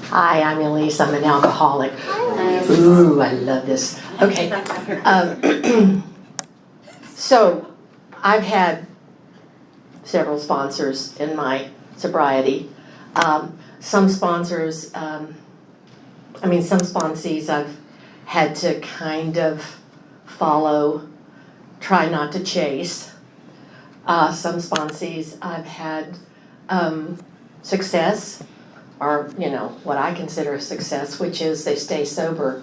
Hi, I'm Elise. I'm an alcoholic. Ooh, I love this. Okay. So, I've had several sponsors in my sobriety. Some sponsors, some sponsees I've had to kind of follow, try not to chase. Some sponsees I've had success, or what I consider a success, which is they stay sober.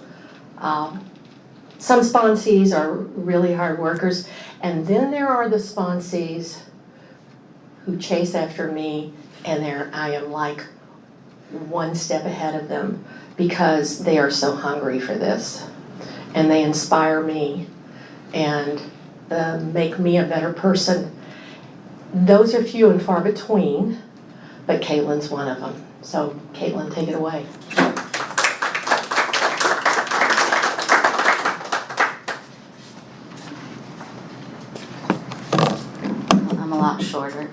Some sponsees are really hard workers, and then there are the sponsees who chase after me, and I am like one step ahead of them because they are so hungry for this, and they inspire me and make me a better person. Those are few and far between, but Caitlyn's one of them. So, Caitlyn, take it away. I'm a lot shorter.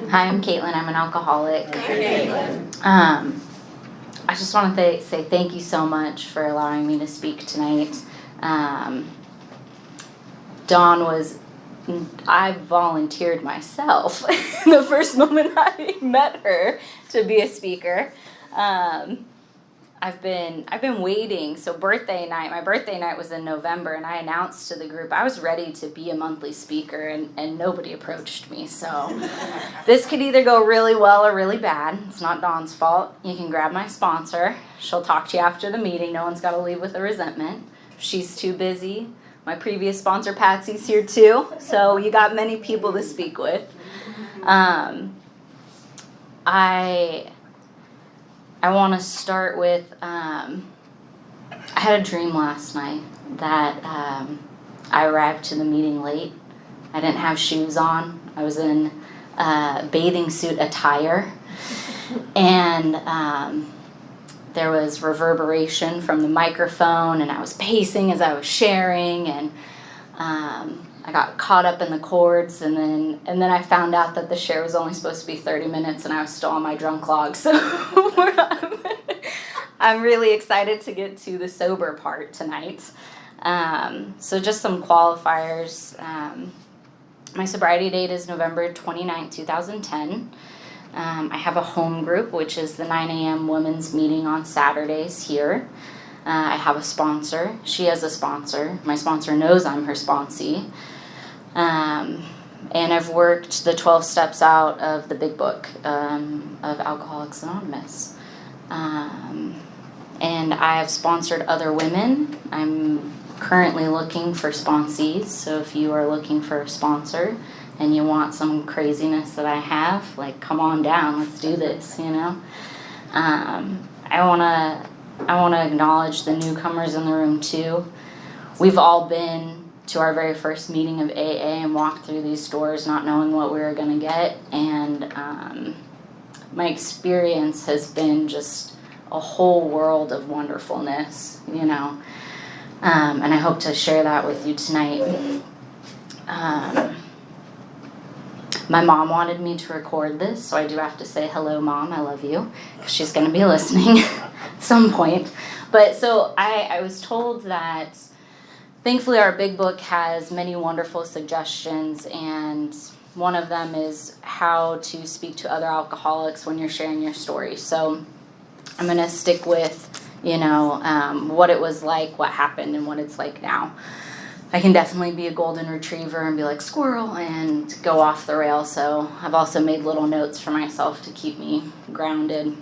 Hi, I'm Caitlyn. I'm an alcoholic. Hi, Caitlyn. I just want to say thank you so much for allowing me to speak tonight. I volunteered myself the first moment I met her to be a speaker. I've been waiting. So my birthday night was in November, and I announced to the group I was ready to be a monthly speaker, and nobody approached me. So this could either go really well or really bad. It's not Dawn's fault. You can grab my sponsor. She'll talk to you after the meeting. No one's got to leave with a resentment. She's too busy. My previous sponsor, Patsy's here too, so you got many people to speak with. I want to start with, I had a dream last night that I arrived to the meeting late. I didn't have shoes on. I was in bathing suit attire, and there was reverberation from the microphone, and I was pacing as I was sharing, and I got caught up in the chords, and then I found out that the share was only supposed to be 30 minutes, and I was still on my drunk log. So I'm really excited to get to the sober part tonight. So just some qualifiers. My sobriety date is November 29th, 2010. I have a home group, which is the 9 a.m. women's meeting on Saturdays here. I have a sponsor. She has a sponsor. My sponsor knows I'm her sponsee. And I've worked the 12 steps out of the big book of Alcoholics Anonymous. And I have sponsored other women. I'm currently looking for sponsees, so if you are looking for a sponsor and you want some craziness that I have, like, come on down, let's do this, I want to acknowledge the newcomers in the room too. We've all been to our very first meeting of AA and walked through these doors not knowing what we were going to get, and my experience has been just a whole world of wonderfulness, and I hope to share that with you tonight. My mom wanted me to record this, so I do have to say hello, Mom, I love you, because she's going to be listening at some point. But so I was told that thankfully our big book has many wonderful suggestions, and one of them is how to speak to other alcoholics when you're sharing your story. So I'm going to stick with, what it was like, what happened, and what it's like now. I can definitely be a golden retriever and be like squirrel and go off the rail. So I've also made little notes for myself to keep me grounded.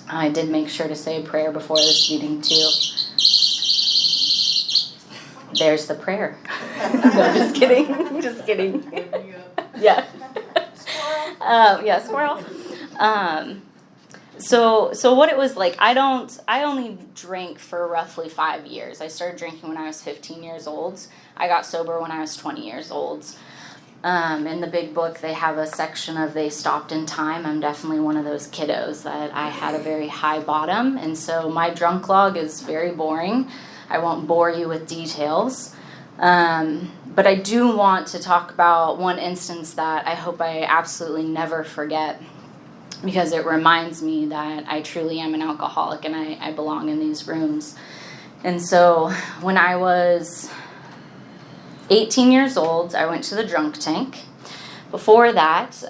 I did make sure to say a prayer before this meeting too. There's the prayer. No, just kidding. Just kidding. Yeah. Squirrel. So what it was like, I only drank for roughly 5 years. I started drinking when I was 15 years old. I got sober when I was 20 years old. In the big book, they have a section of they stopped in time. I'm definitely one of those kiddos that I had a very high bottom. And so my drunk log is very boring. I won't bore you with details. But I do want to talk about one instance that I hope I absolutely never forget. because it reminds me that I truly am an alcoholic and I belong in these rooms. And so when I was 18 years old, I went to the drunk tank. Before that,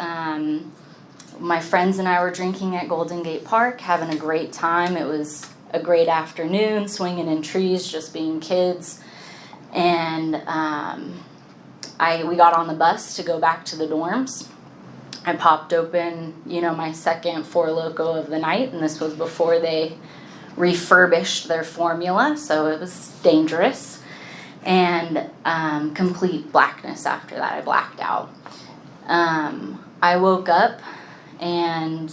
my friends and I were drinking at Golden Gate Park, having a great time. It was a great afternoon, swinging in trees, just being kids. And we got on the bus to go back to the dorms. I popped open, my second Four Loko of the night, and this was before they refurbished their formula, so it was dangerous. And complete blackness after that. I blacked out. I woke up and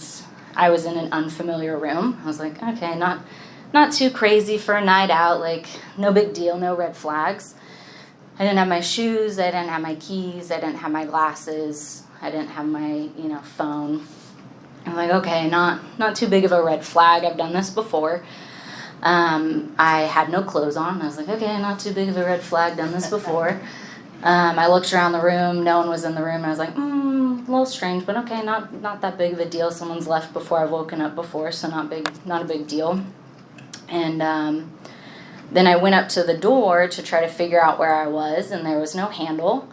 I was in an unfamiliar room. I was like, okay, not too crazy for a night out, like no big deal, no red flags. I didn't have my shoes, I didn't have my keys, I didn't have my glasses, I didn't have my, phone. I'm like, okay, not too big of a red flag. I've done this before. I had no clothes on. I was like, okay, not too big of a red flag, done this before. I looked around the room, no one was in the room, and I was like, a little strange, but okay, not that big of a deal. Someone's left before I've woken up before, so not a big deal. And then I went up to the door to try to figure out where I was, and there was no handle.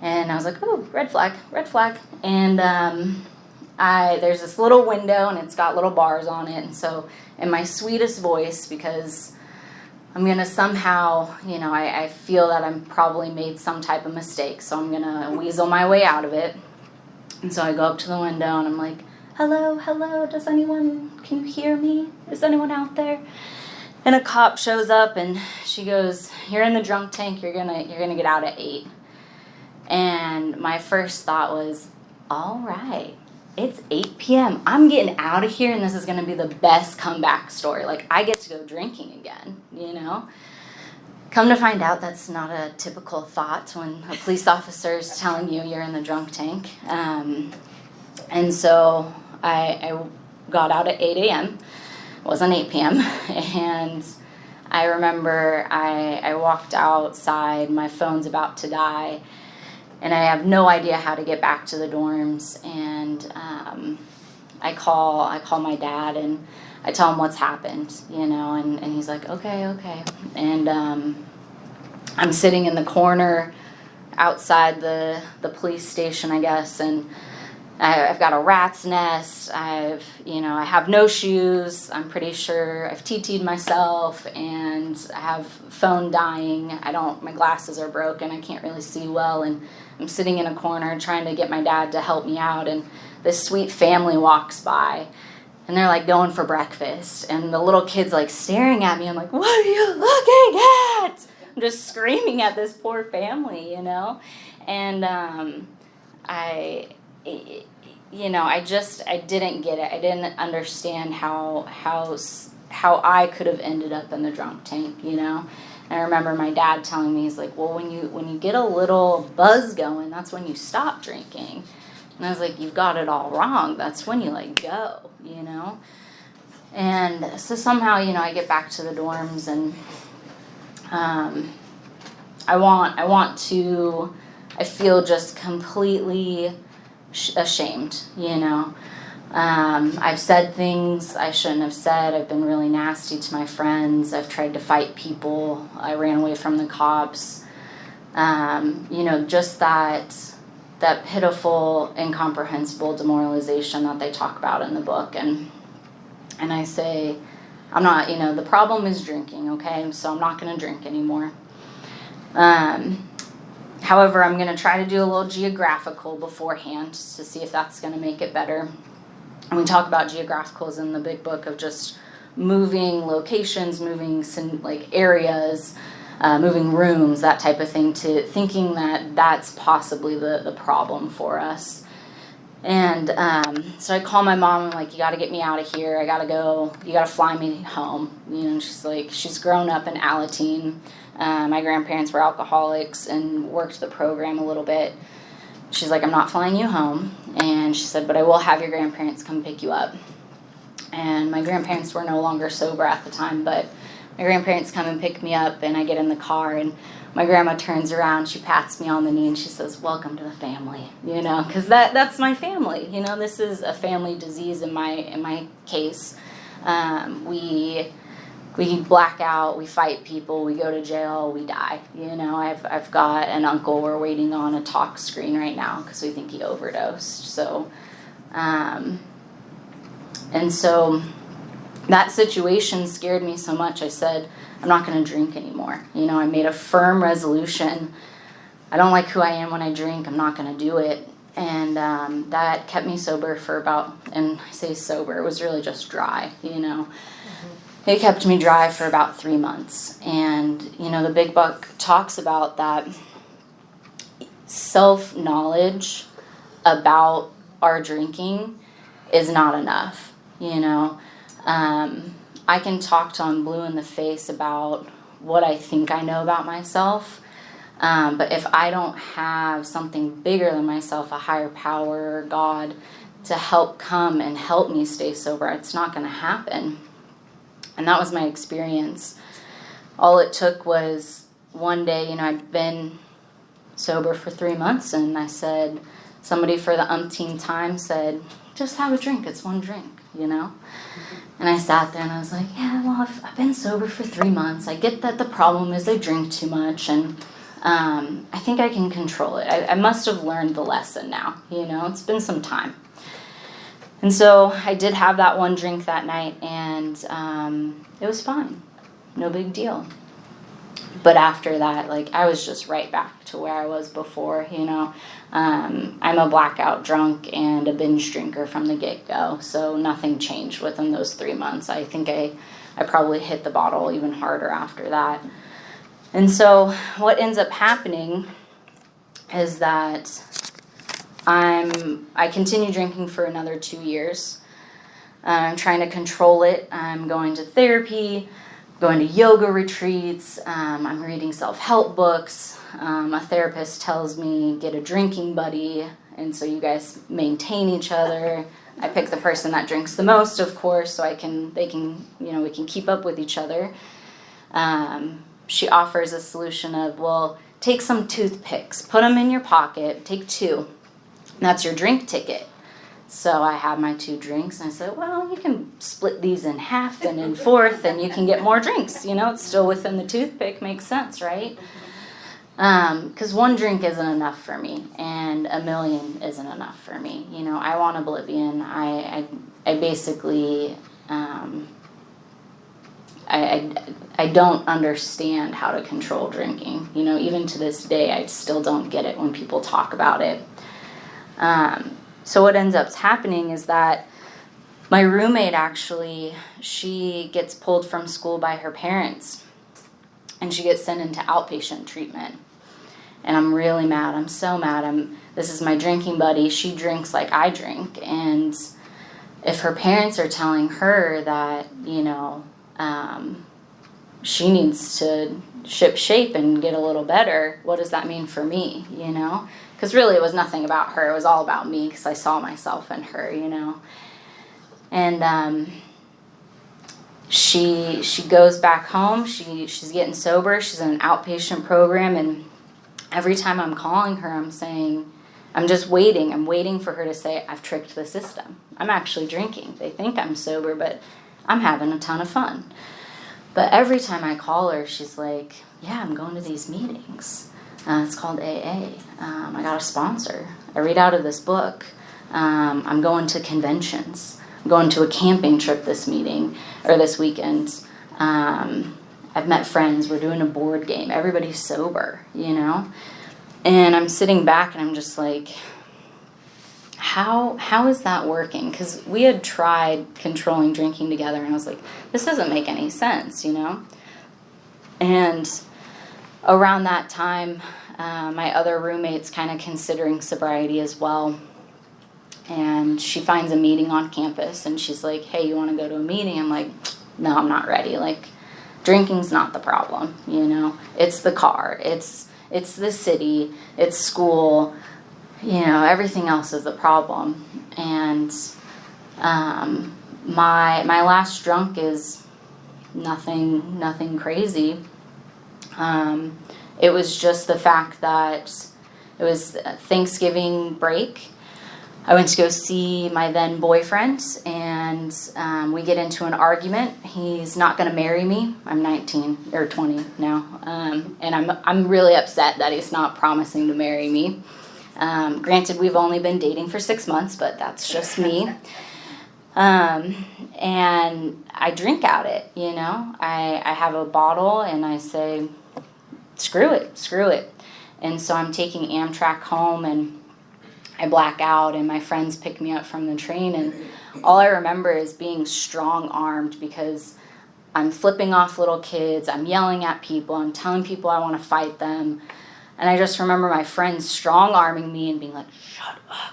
And I was like, oh, red flag. And there's this little window, and it's got little bars on it. And so in my sweetest voice, because I'm going to somehow, I feel that I'm probably made some type of mistake, so I'm going to weasel my way out of it. And so I go up to the window, and I'm like, hello, can you hear me? Is anyone out there? And a cop shows up, and she goes, you're in the drunk tank, you're gonna get out at 8. And my first thought was, all right, it's 8 p.m. I'm getting out of here, and this is going to be the best comeback story. Like, I get to go drinking again, Come to find out, that's not a typical thought when a police officer is telling you you're in the drunk tank. And so I got out at 8 a.m. It wasn't 8 p.m. And I remember I walked outside. My phone's about to die. And I have no idea how to get back to the dorms. And I call my dad, and I tell him what's happened, and he's like, okay. And I'm sitting in the corner outside the police station, I guess, and I've got a rat's nest. I have no shoes. I'm pretty sure I've TT'd myself, and I have phone dying. My glasses are broken. I can't really see well, and I'm sitting in a corner trying to get my dad to help me out, and this sweet family walks by, and they're like going for breakfast, and the little kid's like staring at me. I'm like, what are you looking at? I'm just screaming at this poor family, and I didn't get it. I didn't understand how I could have ended up in the drunk tank, And I remember my dad telling me, he's like, well, when you get a little buzz going, that's when you stop drinking. And I was like, you've got it all wrong. That's when you go, And so somehow, I get back to the dorms, and I feel just completely ashamed, I've said things I shouldn't have said. I've been really nasty to my friends. I've tried to fight people. I ran away from the cops. Just that pitiful, incomprehensible demoralization that they talk about in the book. And I say, I'm not, the problem is drinking, okay? So I'm not going to drink anymore. However, I'm going to try to do a little geographical beforehand to see if that's going to make it better. And we talk about geographicals in the big book of just moving locations, moving areas, moving rooms, that type of thing, to thinking that that's possibly the problem for us. And so I call my mom. I'm like, you got to get me out of here. I got to go. You got to fly me home. She's like, she's grown up in Alateen. My grandparents were alcoholics and worked the program a little bit. She's like, I'm not flying you home. And she said, but I will have your grandparents come pick you up. And my grandparents were no longer sober at the time, but my grandparents come and pick me up, and I get in the car, and my grandma turns around, she pats me on the knee, and she says, "Welcome to the family," because that's my family. This is a family disease in my case. We black out, we fight people, we go to jail, we die. I've got an uncle we're waiting on a talk screen right now because we think he overdosed. So, and so that situation scared me so much. I said, I'm not going to drink anymore. I made a firm resolution. I don't like who I am when I drink. I'm not going to do it. And that kept me sober for about, and I say sober, it was really just dry, It kept me dry for about 3 months. And, the Big Book talks about that self-knowledge about our drinking is not enough, I can talk till I'm blue in the face about what I think I know about myself. But if I don't have something bigger than myself, a higher power or God, to help come and help me stay sober, it's not going to happen. And that was my experience. All it took was one day, I'd been sober for 3 months, and I said, somebody for the umpteenth time said, just have a drink, it's one drink, And I sat there and I was like, yeah, well, I've been sober for 3 months. I get that the problem is I drink too much, and I think I can control it. I must have learned the lesson now, it's been some time. And so I did have that one drink that night, and it was fine. No big deal. But after that, I was just right back to where I was before, I'm a blackout drunk and a binge drinker from the get-go, so nothing changed within those 3 months. I think I probably hit the bottle even harder after that. And so what ends up happening is that I continue drinking for another 2 years. I'm trying to control it. I'm going to therapy, going to yoga retreats. I'm reading self-help books. A therapist tells me, get a drinking buddy, and so you guys maintain each other. I pick the person that drinks the most, of course, so we can keep up with each other. She offers a solution of, well, take some toothpicks, put them in your pocket, take 2. That's your drink ticket. So I have my 2 drinks, and I said, well, you can split these in half and in fourth, and you can get more drinks. It's still within the toothpick. Makes sense, right? Because 1 drink isn't enough for me, and 1 million isn't enough for me. I want oblivion. I basically, I don't understand how to control drinking. Even to this day, I still don't get it when people talk about it. So what ends up happening is that my roommate actually, she gets pulled from school by her parents, and she gets sent into outpatient treatment. And I'm really mad. I'm so mad. This is my drinking buddy. She drinks like I drink. And if her parents are telling her that, she needs to ship shape and get a little better, what does that mean for me, Because really it was nothing about her. It was all about me because I saw myself in her, And she goes back home. She's getting sober. She's in an outpatient program. And every time I'm calling her, I'm saying, I'm just waiting. I'm waiting for her to say, I've tricked the system. I'm actually drinking. They think I'm sober, but I'm having a ton of fun. But every time I call her, she's like, yeah, I'm going to these meetings. It's called AA. I got a sponsor. I read out of this book. I'm going to conventions. I'm going to a camping trip this weekend. I've met friends. We're doing a board game. Everybody's sober, And I'm sitting back and I'm just like, how is that working? Because we had tried controlling drinking together, and I was like, this doesn't make any sense, And around that time, my other roommate's kind of considering sobriety as well. And she finds a meeting on campus, and she's like, hey, you want to go to a meeting? I'm like, no, I'm not ready. Drinking's not the problem, It's the car. It's the city. It's school. Everything else is the problem. And my last drunk is nothing crazy. It was just the fact that it was Thanksgiving break. I went to go see my then boyfriend, and we get into an argument. He's not going to marry me. I'm 19 or 20 now, and I'm really upset that he's not promising to marry me. Granted, we've only been dating for 6 months, but that's just me. And I drink at it, you know. I have a bottle, and I say, screw it. And so I'm taking Amtrak home, and I black out, and my friends pick me up from the train, and all I remember is being strong-armed because I'm flipping off little kids, I'm yelling at people, I'm telling people I want to fight them, and I just remember my friends strong-arming me and being like,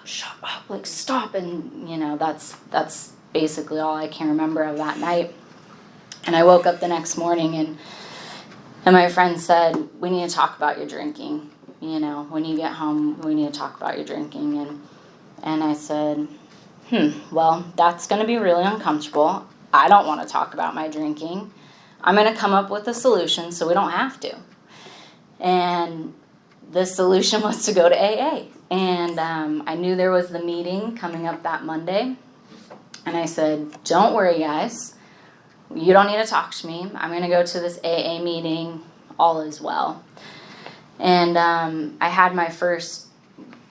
shut up, like, stop, and, you know, that's basically all I can remember of that night. And I woke up the next morning, and my friend said, we need to talk about your drinking. You know, when you get home, we need to talk about your drinking. And I said, well, that's going to be really uncomfortable. I don't want to talk about my drinking. I'm going to come up with a solution so we don't have to. And the solution was to go to AA. And I knew there was the meeting coming up that Monday. And I said, don't worry, guys. You don't need to talk to me. I'm going to go to this AA meeting. All is well. And I had my first,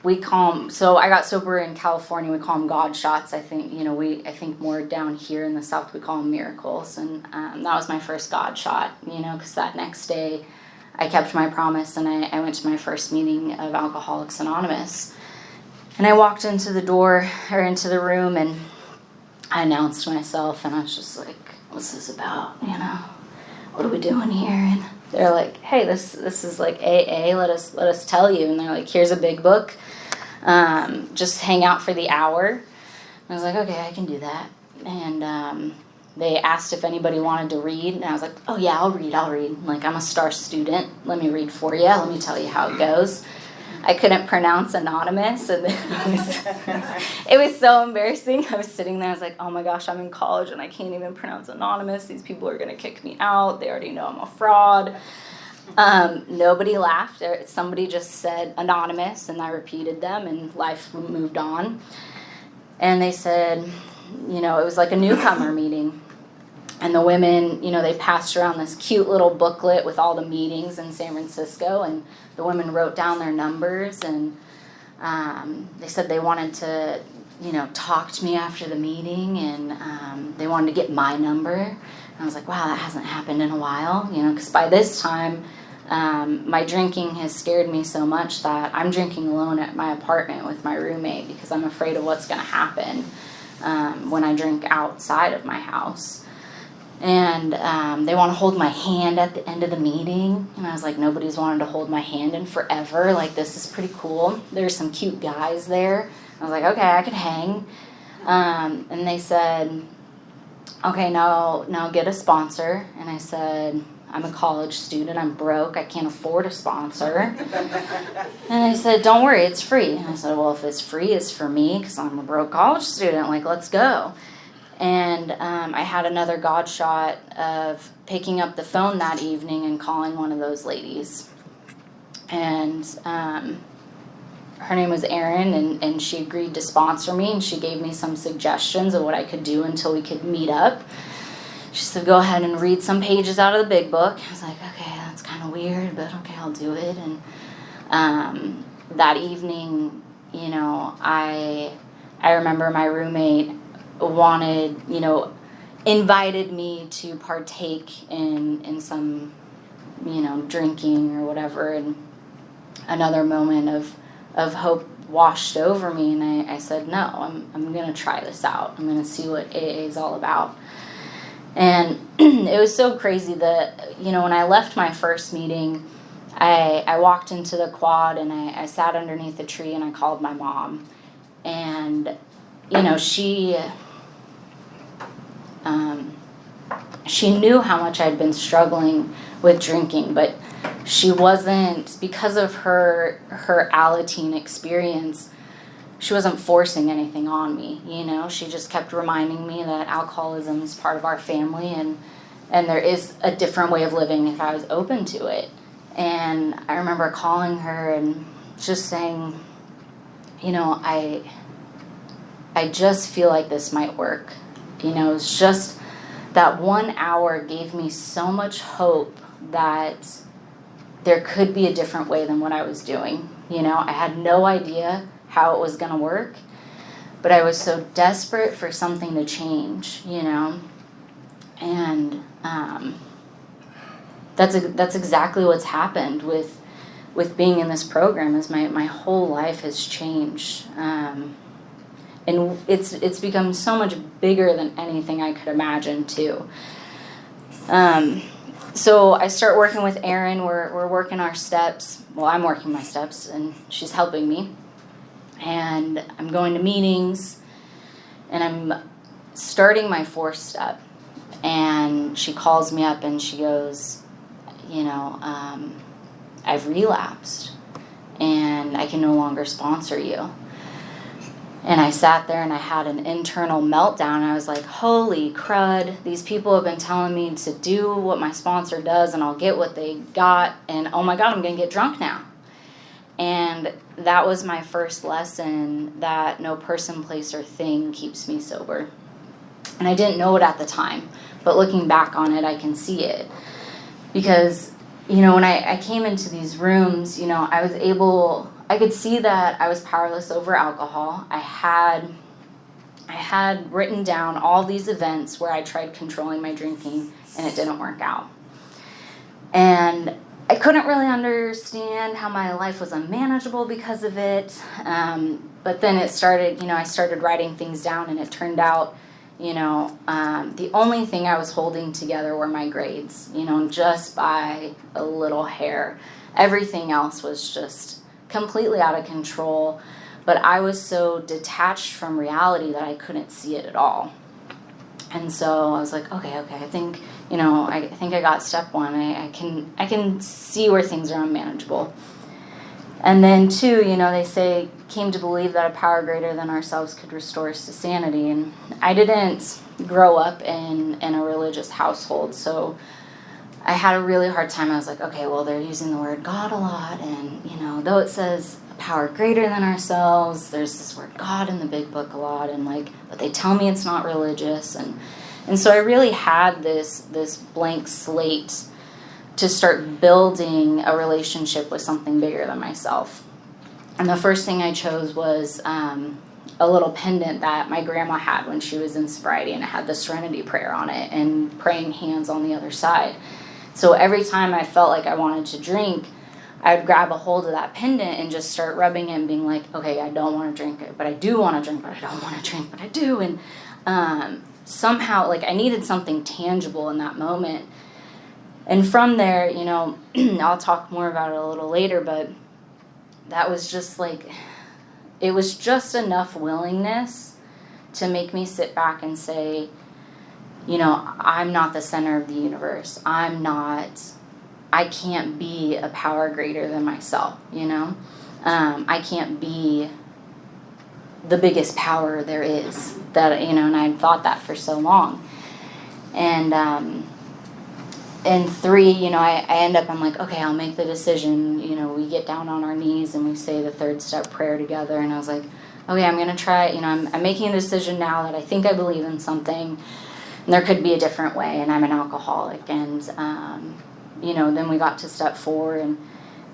so I got sober in California, we call them God shots. I think, you know, I think more down here in the South, we call them miracles. And that was my first God shot, you know, because that next day I kept my promise, and I went to my first meeting of Alcoholics Anonymous. And I walked into the room, and I announced myself, and I was just like, what's this about, you know? What are we doing here? And they're like, hey, this is like AA, let us tell you. And they're like, here's a big book, just hang out for the hour. And I was like, okay, I can do that. And they asked if anybody wanted to read, and I was like, oh yeah, I'll read. Like, I'm a star student, let me read for you, let me tell you how it goes. I couldn't pronounce anonymous, and it was so embarrassing. I was sitting there, I was like, oh my gosh, I'm in college and I can't even pronounce anonymous. These people are going to kick me out. They already know I'm a fraud. Nobody laughed. Somebody just said anonymous, and I repeated them, and life moved on. And they said, you know, it was like a newcomer meeting. And the women, you know, they passed around this cute little booklet with all the meetings in San Francisco, and the women wrote down their numbers, and they said they wanted to, you know, talk to me after the meeting, and they wanted to get my number. And I was like, wow, that hasn't happened in a while, you know, because by this time, my drinking has scared me so much that I'm drinking alone at my apartment with my roommate because I'm afraid of what's going to happen when I drink outside of my house. And they want to hold my hand at the end of the meeting. And I was like, nobody's wanted to hold my hand in forever. Like, this is pretty cool. There's some cute guys there. I was like, okay, I could hang. And they said, okay, now get a sponsor. And I said, I'm a college student. I'm broke. I can't afford a sponsor. And they said, don't worry, it's free. And I said, well, if it's free, it's for me because I'm a broke college student. Like, let's go. And I had another God shot of picking up the phone that evening and calling one of those ladies. And her name was Erin, and she agreed to sponsor me, and she gave me some suggestions of what I could do until we could meet up. She said, go ahead and read some pages out of the big book. I was like, okay, that's kind of weird, but okay, I'll do it. And that evening, you know, I remember my roommate wanted, you know, invited me to partake in some, you know, drinking or whatever, and another moment of hope washed over me, and I said, no, I'm going to try this out. I'm going to see what AA is all about. And it was so crazy that, you know, when I left my first meeting, I walked into the quad, and I sat underneath a tree, and I called my mom. And, you know, she knew how much I'd been struggling with drinking, but she wasn't, because of her Alateen experience, she wasn't forcing anything on me, you know. She just kept reminding me that alcoholism is part of our family, And there is a different way of living if I was open to it. And I remember calling her and just saying, I just feel like this might work. It's just that 1 hour gave me so much hope that there could be a different way than what I was doing. I had no idea how it was going to work, but I was so desperate for something to change, and that's exactly what's happened with being in this program. Is my whole life has changed, and it's become so much bigger than anything I could imagine too. So I start working with Erin. We're working our steps. Well, I'm working my steps, and she's helping me. And I'm going to meetings, and I'm starting my 4th step. And she calls me up, and she goes, I've relapsed, and I can no longer sponsor you. And I sat there and I had an internal meltdown. I was like, holy crud, these people have been telling me to do what my sponsor does and I'll get what they got. And oh my God, I'm going to get drunk now. And that was my first lesson, that no person, place, or thing keeps me sober. And I didn't know it at the time, but looking back on it, I can see it. Because, when I came into these rooms, I could see that I was powerless over alcohol. I had written down all these events where I tried controlling my drinking and it didn't work out. And I couldn't really understand how my life was unmanageable because of it. But then it started, I started writing things down, and it turned out, the only thing I was holding together were my grades, just by a little hair. Everything else was just completely out of control, but I was so detached from reality that I couldn't see it at all. And so I was like, okay, I think, I think I got step 1. I can see where things are unmanageable. And then 2, they say, came to believe that a power greater than ourselves could restore us to sanity. And I didn't grow up in a religious household, so I had a really hard time. I was like, okay, well, they're using the word God a lot, and, though it says a power greater than ourselves, there's this word God in the big book a lot, and, but they tell me it's not religious, and so I really had this blank slate to start building a relationship with something bigger than myself. And the first thing I chose was a little pendant that my grandma had when she was in sobriety, and it had the Serenity Prayer on it and praying hands on the other side. So every time I felt like I wanted to drink, I would grab a hold of that pendant and just start rubbing it and being like, okay, I don't want to drink it, but I do want to drink, but I don't want to drink, but I do. And somehow, I needed something tangible in that moment. And from there, I'll talk more about it a little later, but that was just it was just enough willingness to make me sit back and say, I'm not the center of the universe. I can't be a power greater than myself, I can't be the biggest power there is, that, and I'd thought that for so long. And 3, I end up, I'm like, okay, I'll make the decision. We get down on our knees and we say the 3rd step prayer together. And I was like, okay, I'm going to try, I'm making a decision now that I think I believe in something. And there could be a different way, and I'm an alcoholic. And, then we got to step 4, and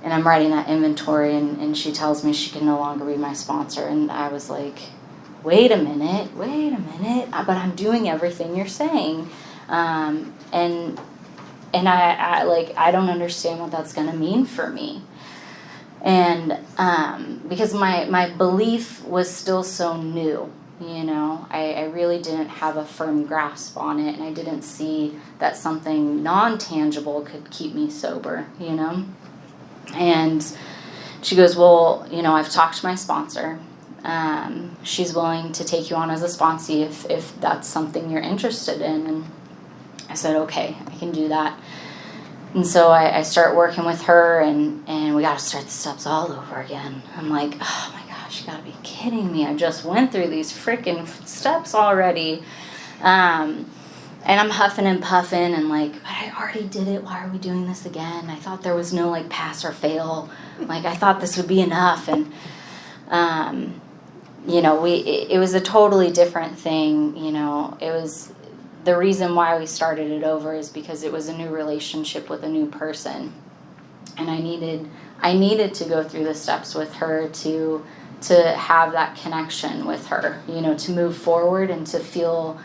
I'm writing that inventory, and she tells me she can no longer be my sponsor. And I was like, wait a minute, but I'm doing everything you're saying. And I don't understand what that's going to mean for me. And because my belief was still so new, I really didn't have a firm grasp on it, and I didn't see that something non-tangible could keep me sober, And she goes, well, I've talked to my sponsor. She's willing to take you on as a sponsee if that's something you're interested in. And I said, okay, I can do that. And so I start working with her, and we got to start the steps all over again. I'm like, oh my gosh, you got to be kidding me. I just went through these freaking steps already. And And I'm huffing and puffing and like, but I already did it. Why are we doing this again? I thought there was no like pass or fail. Like I thought this would be enough. And, you know, it was a totally different thing. You know, it was the reason why we started it over is because it was a new relationship with a new person. And I needed to go through the steps with her to have that connection with her, you know, to move forward and to feel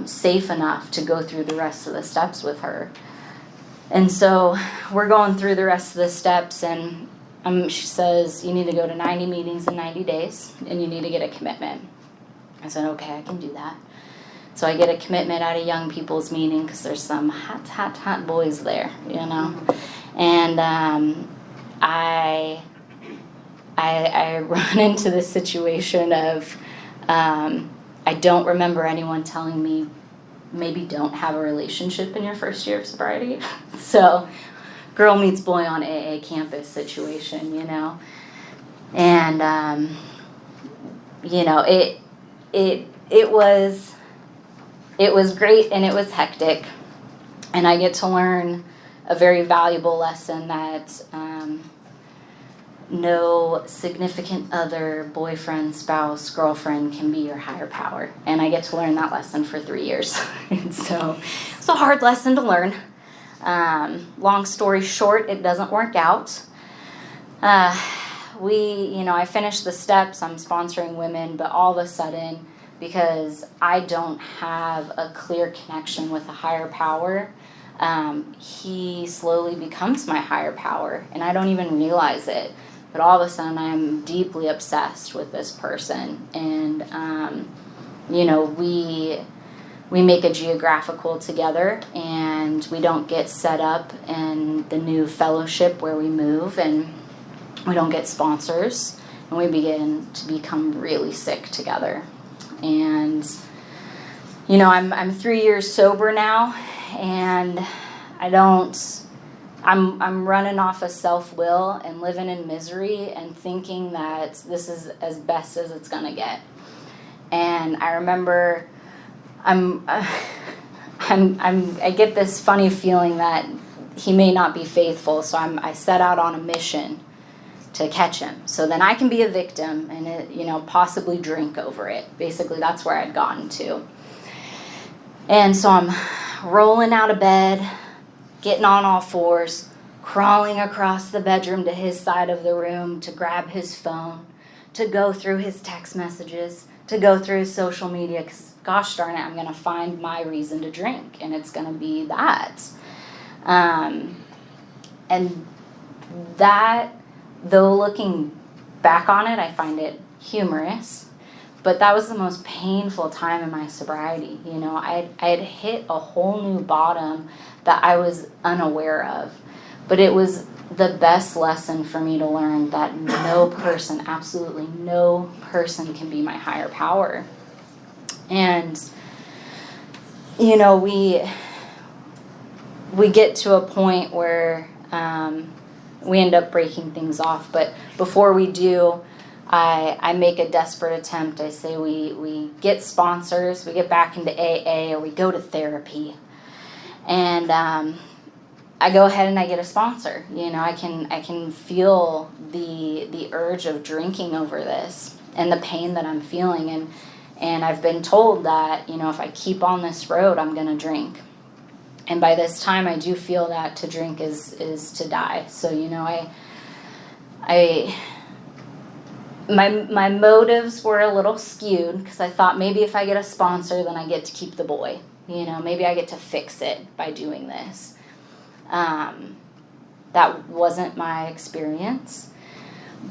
safe enough to go through the rest of the steps with her. And so we're going through the rest of the steps, and she says, you need to go to 90 meetings in 90 days, and you need to get a commitment. I said, okay, I can do that. So I get a commitment at a young people's meeting because there's some hot boys there, you know. And I run into this situation of I don't remember anyone telling me maybe don't have a relationship in your first year of sobriety. So girl meets boy on AA campus situation, you know. And you know, it was great and it was hectic, and I get to learn a very valuable lesson that no significant other, boyfriend, spouse, girlfriend can be your higher power. And I get to learn that lesson for 3 years. And so it's a hard lesson to learn. Long story short, it doesn't work out. I finished the steps, I'm sponsoring women, but all of a sudden, because I don't have a clear connection with a higher power, he slowly becomes my higher power, and I don't even realize it. But all of a sudden, I'm deeply obsessed with this person, and we make a geographical together, and we don't get set up in the new fellowship where we move, and we don't get sponsors, and we begin to become really sick together. And I'm 3 years sober now, and I'm running off of self-will and living in misery and thinking that this is as best as it's gonna get. And I remember I get this funny feeling that he may not be faithful, so I set out on a mission to catch him. So then I can be a victim and possibly drink over it. Basically, that's where I'd gotten to. And so I'm rolling out of bed, getting on all fours, crawling across the bedroom to his side of the room to grab his phone, to go through his text messages, to go through his social media, because gosh darn it, I'm going to find my reason to drink, and it's going to be that. And that, though looking back on it, I find it humorous. But that was the most painful time in my sobriety. I had hit a whole new bottom that I was unaware of. But it was the best lesson for me to learn that no person, absolutely no person, can be my higher power. And, we get to a point where we end up breaking things off. But before we do, I make a desperate attempt. I say we get sponsors, we get back into AA, or we go to therapy. And I go ahead and I get a sponsor. I can feel the urge of drinking over this and the pain that I'm feeling. And I've been told that, if I keep on this road, I'm going to drink. And by this time, I do feel that to drink is to die. So, my motives were a little skewed because I thought maybe if I get a sponsor, then I get to keep the boy. Maybe I get to fix it by doing this. That wasn't my experience.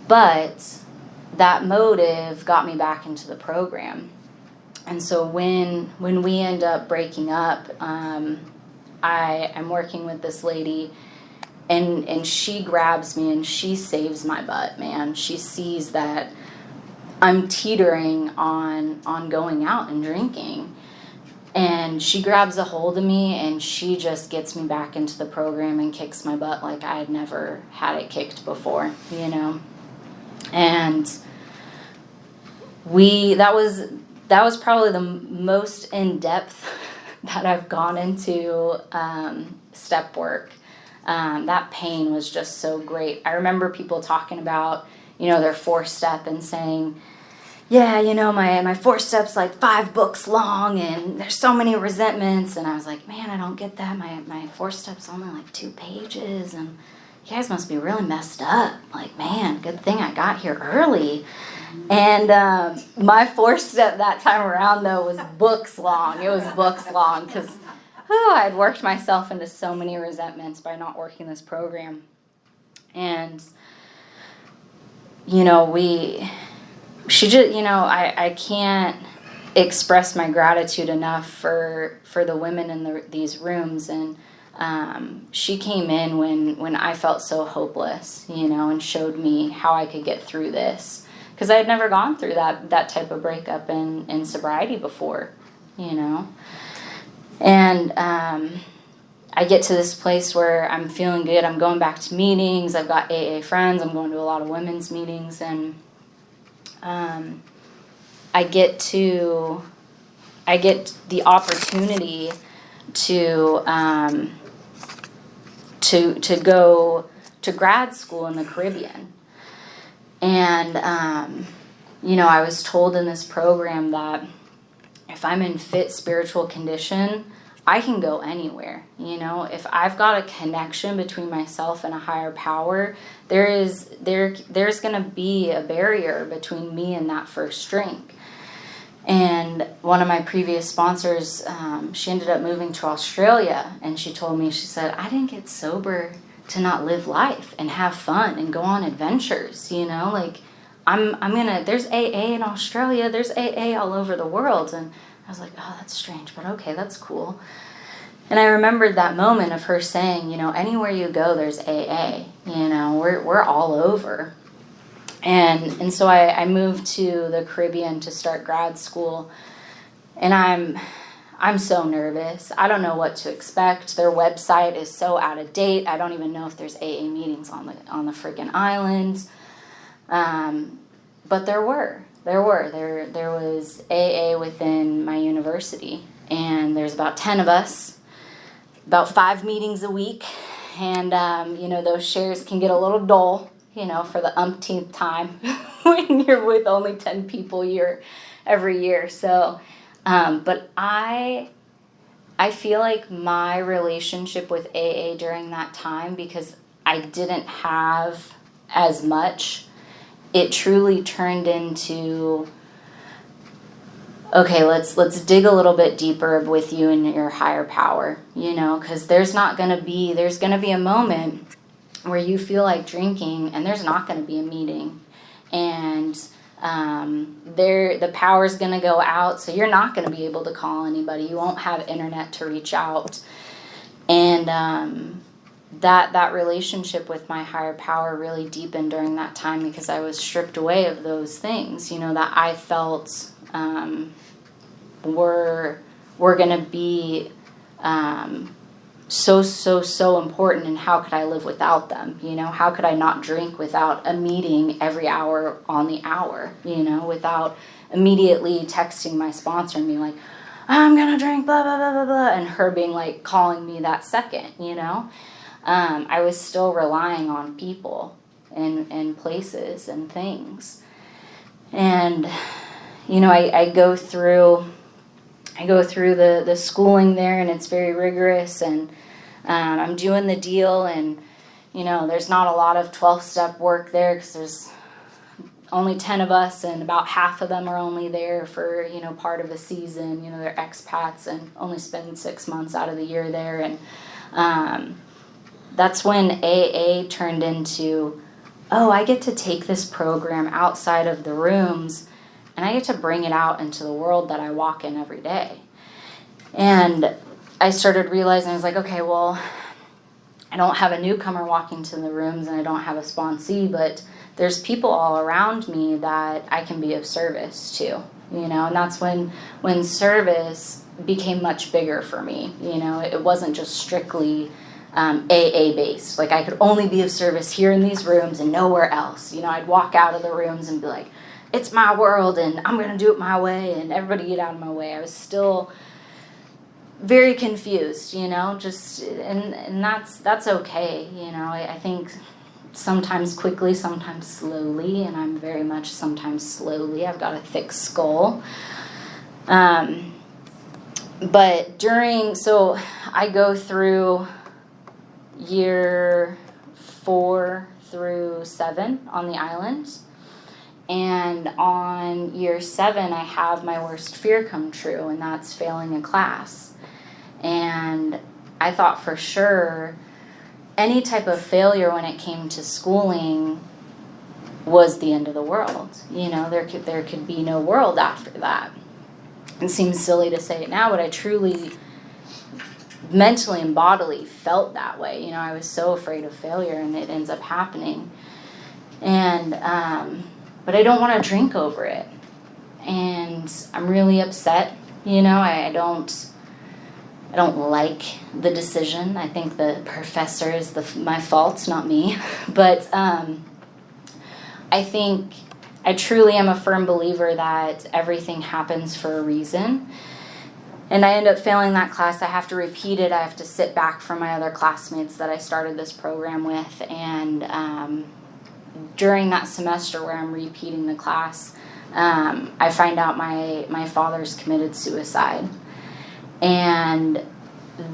But that motive got me back into the program. And so when we end up breaking up, I'm working with this lady, and she grabs me and she saves my butt, man. She sees that I'm teetering on going out and drinking. And she grabs a hold of me and she just gets me back into the program and kicks my butt like I had never had it kicked before, And that was probably the most in-depth that I've gone into step work, that pain was just so great. I remember people talking about, their 4-step and saying, yeah, my 4-step's like 5 books long and there's so many resentments. And I was like, man, I don't get that. My 4-step's only like 2 pages and you guys must be really messed up. Like, man, good thing I got here early. And my 4-step that time around, though, was books long. It was books long because I'd worked myself into so many resentments by not working this program. And, she just, I can't express my gratitude enough for the women in these rooms. And she came in when I felt so hopeless, and showed me how I could get through this. Because I had never gone through that type of breakup in sobriety before, And I get to this place where I'm feeling good. I'm going back to meetings. I've got AA friends. I'm going to a lot of women's meetings. And I get the opportunity to go to grad school in the Caribbean. And, I was told in this program that if I'm in fit spiritual condition, I can go anywhere. If I've got a connection between myself and a higher power, there's going to be a barrier between me and that first drink. And one of my previous sponsors, she ended up moving to Australia, and she told me, she said, I didn't get sober to not live life and have fun and go on adventures, like there's AA in Australia, there's AA all over the world. And I was like, oh, that's strange, but okay, that's cool. And I remembered that moment of her saying, anywhere you go, there's AA, we're all over. And so I moved to the Caribbean to start grad school, and I'm so nervous. I don't know what to expect. Their website is so out of date. I don't even know if there's AA meetings on the freaking islands. But there was AA within my university, and there's about 10 of us, about 5 meetings a week. And, those shares can get a little dull, for the umpteenth time when you're with only 10 people every year. So, but I feel like my relationship with AA during that time, because I didn't have as much, it truly turned into, okay, let's dig a little bit deeper with you and your higher power, because there's going to be a moment where you feel like drinking and there's not going to be a meeting, and the power's going to go out, so you're not going to be able to call anybody. You won't have internet to reach out. And that relationship with my higher power really deepened during that time, because I was stripped away of those things, that I felt were going to be so important, and how could I live without them? How could I not drink without a meeting every hour on the hour, without immediately texting my sponsor and being like, I'm gonna drink, blah, blah, blah, blah, blah, and her being like calling me that second, I was still relying on people and places and things. And, I go through the schooling there, and it's very rigorous, and I'm doing the deal, and, there's not a lot of 12-step work there, because there's only 10 of us, and about half of them are only there for, part of a season. They're expats and only spend 6 months out of the year there. And that's when AA turned into, oh, I get to take this program outside of the rooms, and I get to bring it out into the world that I walk in every day. And I started realizing, I was like, okay, well, I don't have a newcomer walking to the rooms, and I don't have a sponsee, but there's people all around me that I can be of service to, and that's when service became much bigger for me. It wasn't just strictly AA based. Like, I could only be of service here in these rooms and nowhere else. I'd walk out of the rooms and be like, it's my world and I'm going to do it my way, and everybody get out of my way. I was still very confused, just, and that's okay. I think sometimes quickly, sometimes slowly, and I'm very much sometimes slowly. I've got a thick skull. But so I go through year 4 through 7 on the island. And on year 7, I have my worst fear come true, and that's failing a class. And I thought for sure any type of failure when it came to schooling was the end of the world. There could be no world after that. It seems silly to say it now, but I truly mentally and bodily felt that way. I was so afraid of failure, and it ends up happening. And but I don't want to drink over it, and I'm really upset. I don't like the decision. I think the professor is my fault, not me. But I think I truly am a firm believer that everything happens for a reason. And I end up failing that class. I have to repeat it. I have to sit back from my other classmates that I started this program with. And during that semester where I'm repeating the class, I find out my father's committed suicide. And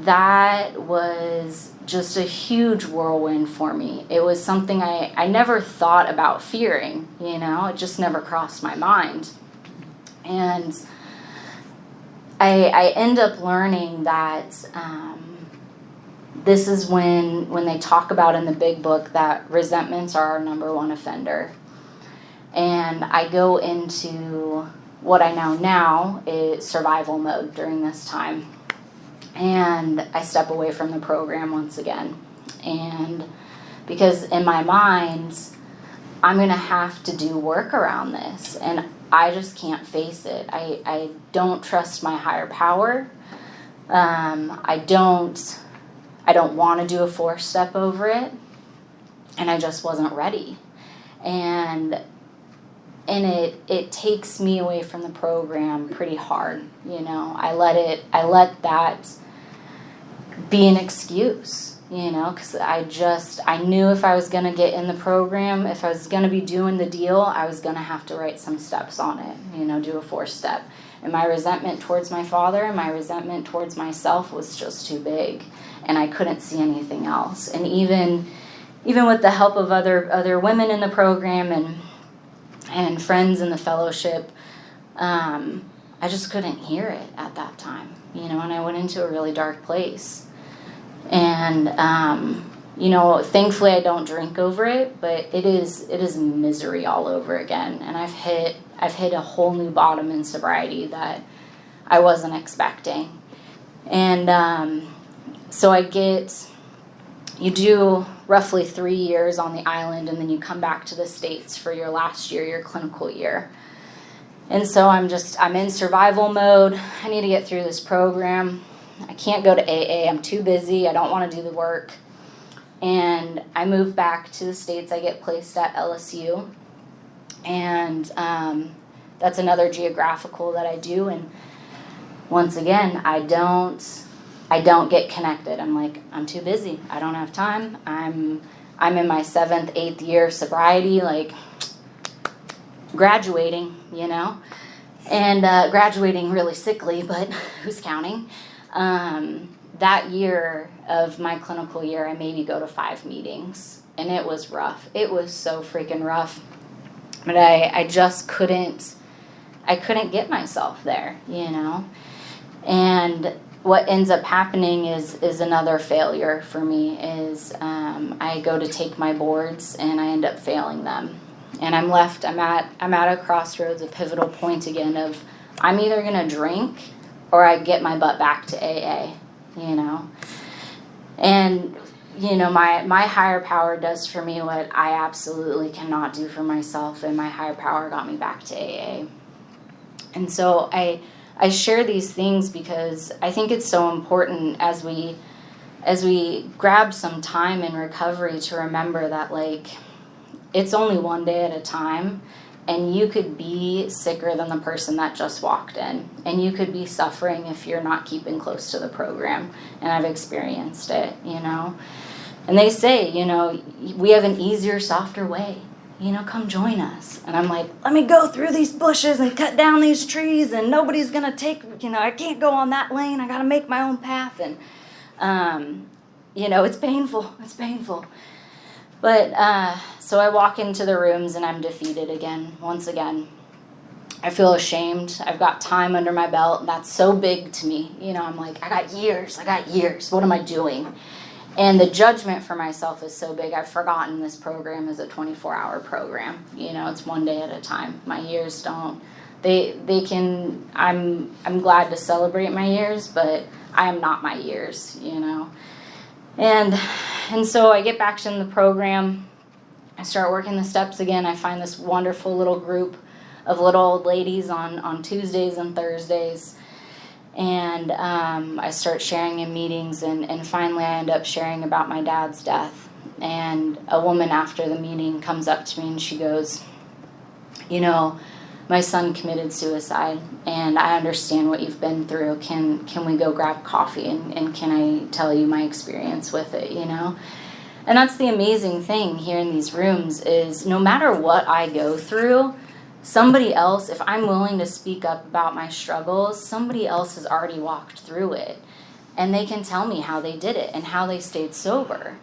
that was just a huge whirlwind for me. It was something I never thought about fearing, it just never crossed my mind. And I end up learning that this is when they talk about in the big book that resentments are our number one offender. And I go into what I know now is survival mode during this time. And I step away from the program once again. And because in my mind, I'm going to have to do work around this. And I just can't face it. I don't trust my higher power. I don't want to do a 4-step over it. And I just wasn't ready. And it takes me away from the program pretty hard. I let that be an excuse, because I knew if I was going to get in the program, if I was going to be doing the deal, I was going to have to write some steps on it, do a 4-step. And my resentment towards my father and my resentment towards myself was just too big, and I couldn't see anything else. And even with the help of other women in the program and friends in the fellowship, I just couldn't hear it at that time, and I went into a really dark place. And, thankfully I don't drink over it, but it is misery all over again. And I've hit a whole new bottom in sobriety that I wasn't expecting. And, so you do roughly 3 years on the island, and then you come back to the States for your last year, your clinical year. And so I'm in survival mode. I need to get through this program. I can't go to AA. I'm too busy. I don't want to do the work. And I move back to the States. I get placed at LSU. And that's another geographical that I do. And once again, I don't get connected. I'm like, I'm too busy. I don't have time. I'm in my 7th, 8th year of sobriety, like graduating, and graduating really sickly, but who's counting? That year of my clinical year, I maybe go to 5 meetings, and it was rough. It was so freaking rough, but I just couldn't get myself there, and what ends up happening is another failure for me is I go to take my boards and I end up failing them. And I'm at a crossroads, a pivotal point again of I'm either going to drink or I get my butt back to AA, And, my higher power does for me what I absolutely cannot do for myself, and my higher power got me back to AA. And so I share these things because I think it's so important as we grab some time in recovery to remember that, like, it's only one day at a time, and you could be sicker than the person that just walked in, and you could be suffering if you're not keeping close to the program. And I've experienced it, and they say, we have an easier, softer way, come join us. And I'm like, let me go through these bushes and cut down these trees, and nobody's gonna take, I can't go on that lane, I gotta make my own path. And it's painful. But, so I walk into the rooms and I'm defeated once again. I feel ashamed. I've got time under my belt. That's so big to me. I'm like, I got years. What am I doing? And the judgment for myself is so big. I've forgotten this program is a 24-hour program. It's one day at a time. My years don't, I'm glad to celebrate my years, but I am not my years, And so I get back in the program, I start working the steps again. I find this wonderful little group of little old ladies on Tuesdays and Thursdays, and I start sharing in meetings, and finally I end up sharing about my dad's death. And a woman after the meeting comes up to me and she goes, my son committed suicide, and I understand what you've been through. Can we go grab coffee, and can I tell you my experience with it, And that's the amazing thing here in these rooms is no matter what I go through, somebody else, if I'm willing to speak up about my struggles, somebody else has already walked through it, and they can tell me how they did it and how they stayed sober.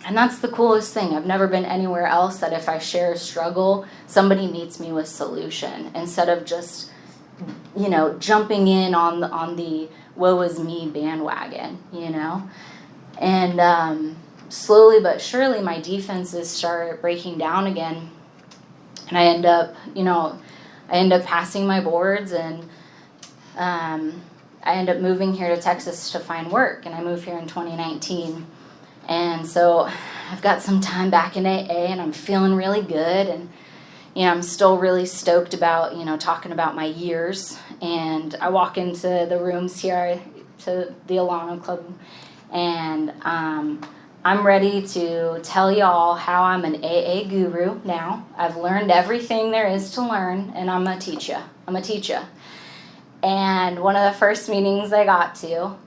And that's the coolest thing. I've never been anywhere else that if I share a struggle, somebody meets me with solution instead of just, jumping in on the woe is me bandwagon, And slowly but surely my defenses start breaking down again. And I end up passing my boards, and I end up moving here to Texas to find work. And I moved here in 2019. And so I've got some time back in AA, and I'm feeling really good. And, I'm still really stoked about, talking about my years. And I walk into the rooms here to the Alana Club, and I'm ready to tell y'all how I'm an AA guru now. I've learned everything there is to learn, and I'm going to teach you. And one of the first meetings I got to,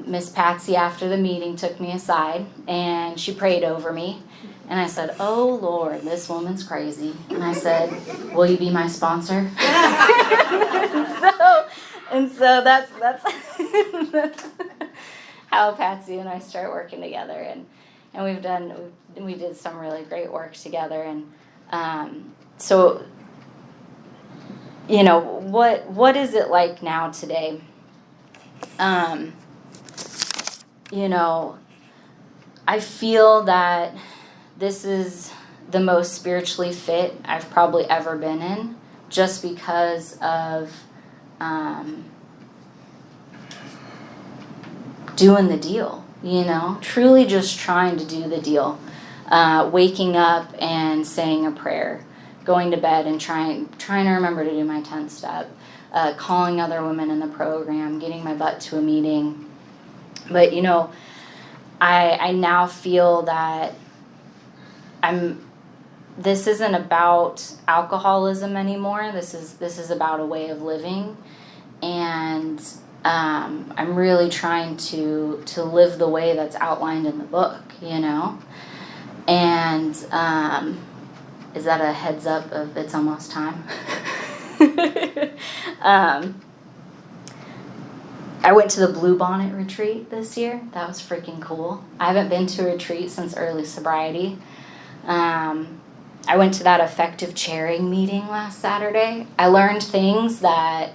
Miss Patsy after the meeting took me aside, and she prayed over me. And I said, oh, Lord, this woman's crazy. And I said, will you be my sponsor? so that's that's how Patsy and I start working together. And we did some really great work together. And so, what is it like now today? I feel that this is the most spiritually fit I've probably ever been in, just because of doing the deal, truly just trying to do the deal, waking up and saying a prayer, going to bed and trying to remember to do my 10th step, calling other women in the program, getting my butt to a meeting. But, I now feel that this isn't about alcoholism anymore. This is about a way of living. And I'm really trying to live the way that's outlined in the book, And is that a heads up of it's almost time? I went to the Blue Bonnet retreat this year. That was freaking cool. I haven't been to a retreat since early sobriety. I went to that effective chairing meeting last Saturday. I learned things that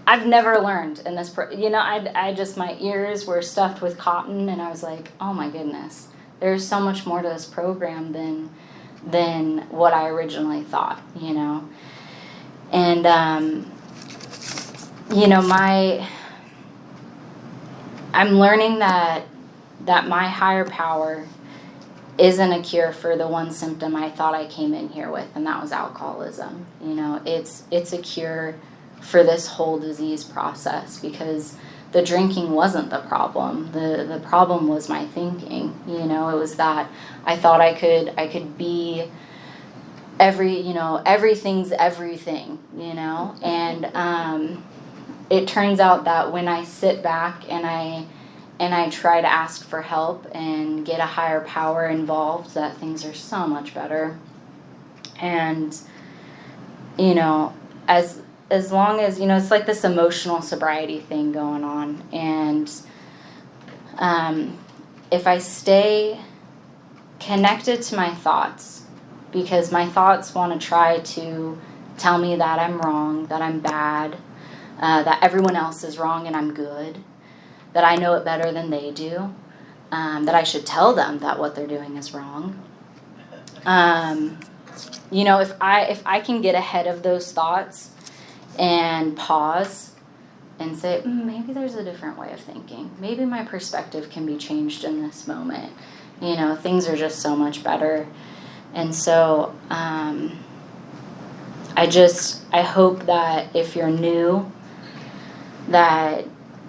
I've never learned in this. I just, my ears were stuffed with cotton, and I was like, oh my goodness, there's so much more to this program than what I originally thought, And, I'm learning that my higher power isn't a cure for the one symptom I thought I came in here with, and that was alcoholism. It's a cure for this whole disease process, because the drinking wasn't the problem. The problem was my thinking. It was that I thought I could be everything's everything, and it turns out that when I sit back and I try to ask for help and get a higher power involved, that things are so much better. And as long as it's like this emotional sobriety thing going on, and if I stay connected to my thoughts, because my thoughts want to try to tell me that I'm wrong, that I'm bad, that everyone else is wrong and I'm good, that I know it better than they do, that I should tell them that what they're doing is wrong. If I can get ahead of those thoughts and pause and say, maybe there's a different way of thinking. Maybe my perspective can be changed in this moment. Things are just so much better. And so I hope that if you're new, that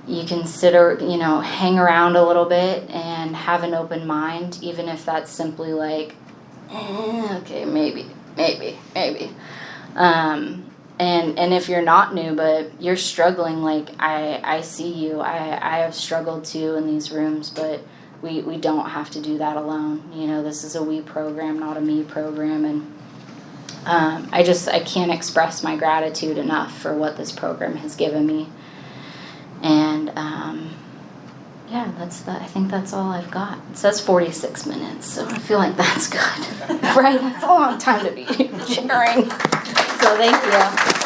you consider, hang around a little bit and have an open mind, even if that's simply like, okay, maybe. And if you're not new, but you're struggling, like I see you, I have struggled too in these rooms, but we don't have to do that alone. This is a we program, not a me program. And I can't express my gratitude enough for what this program has given me. And I think that's all I've got. It says 46 minutes, so I feel like that's good. Right? That's a long time to be sharing. So thank you.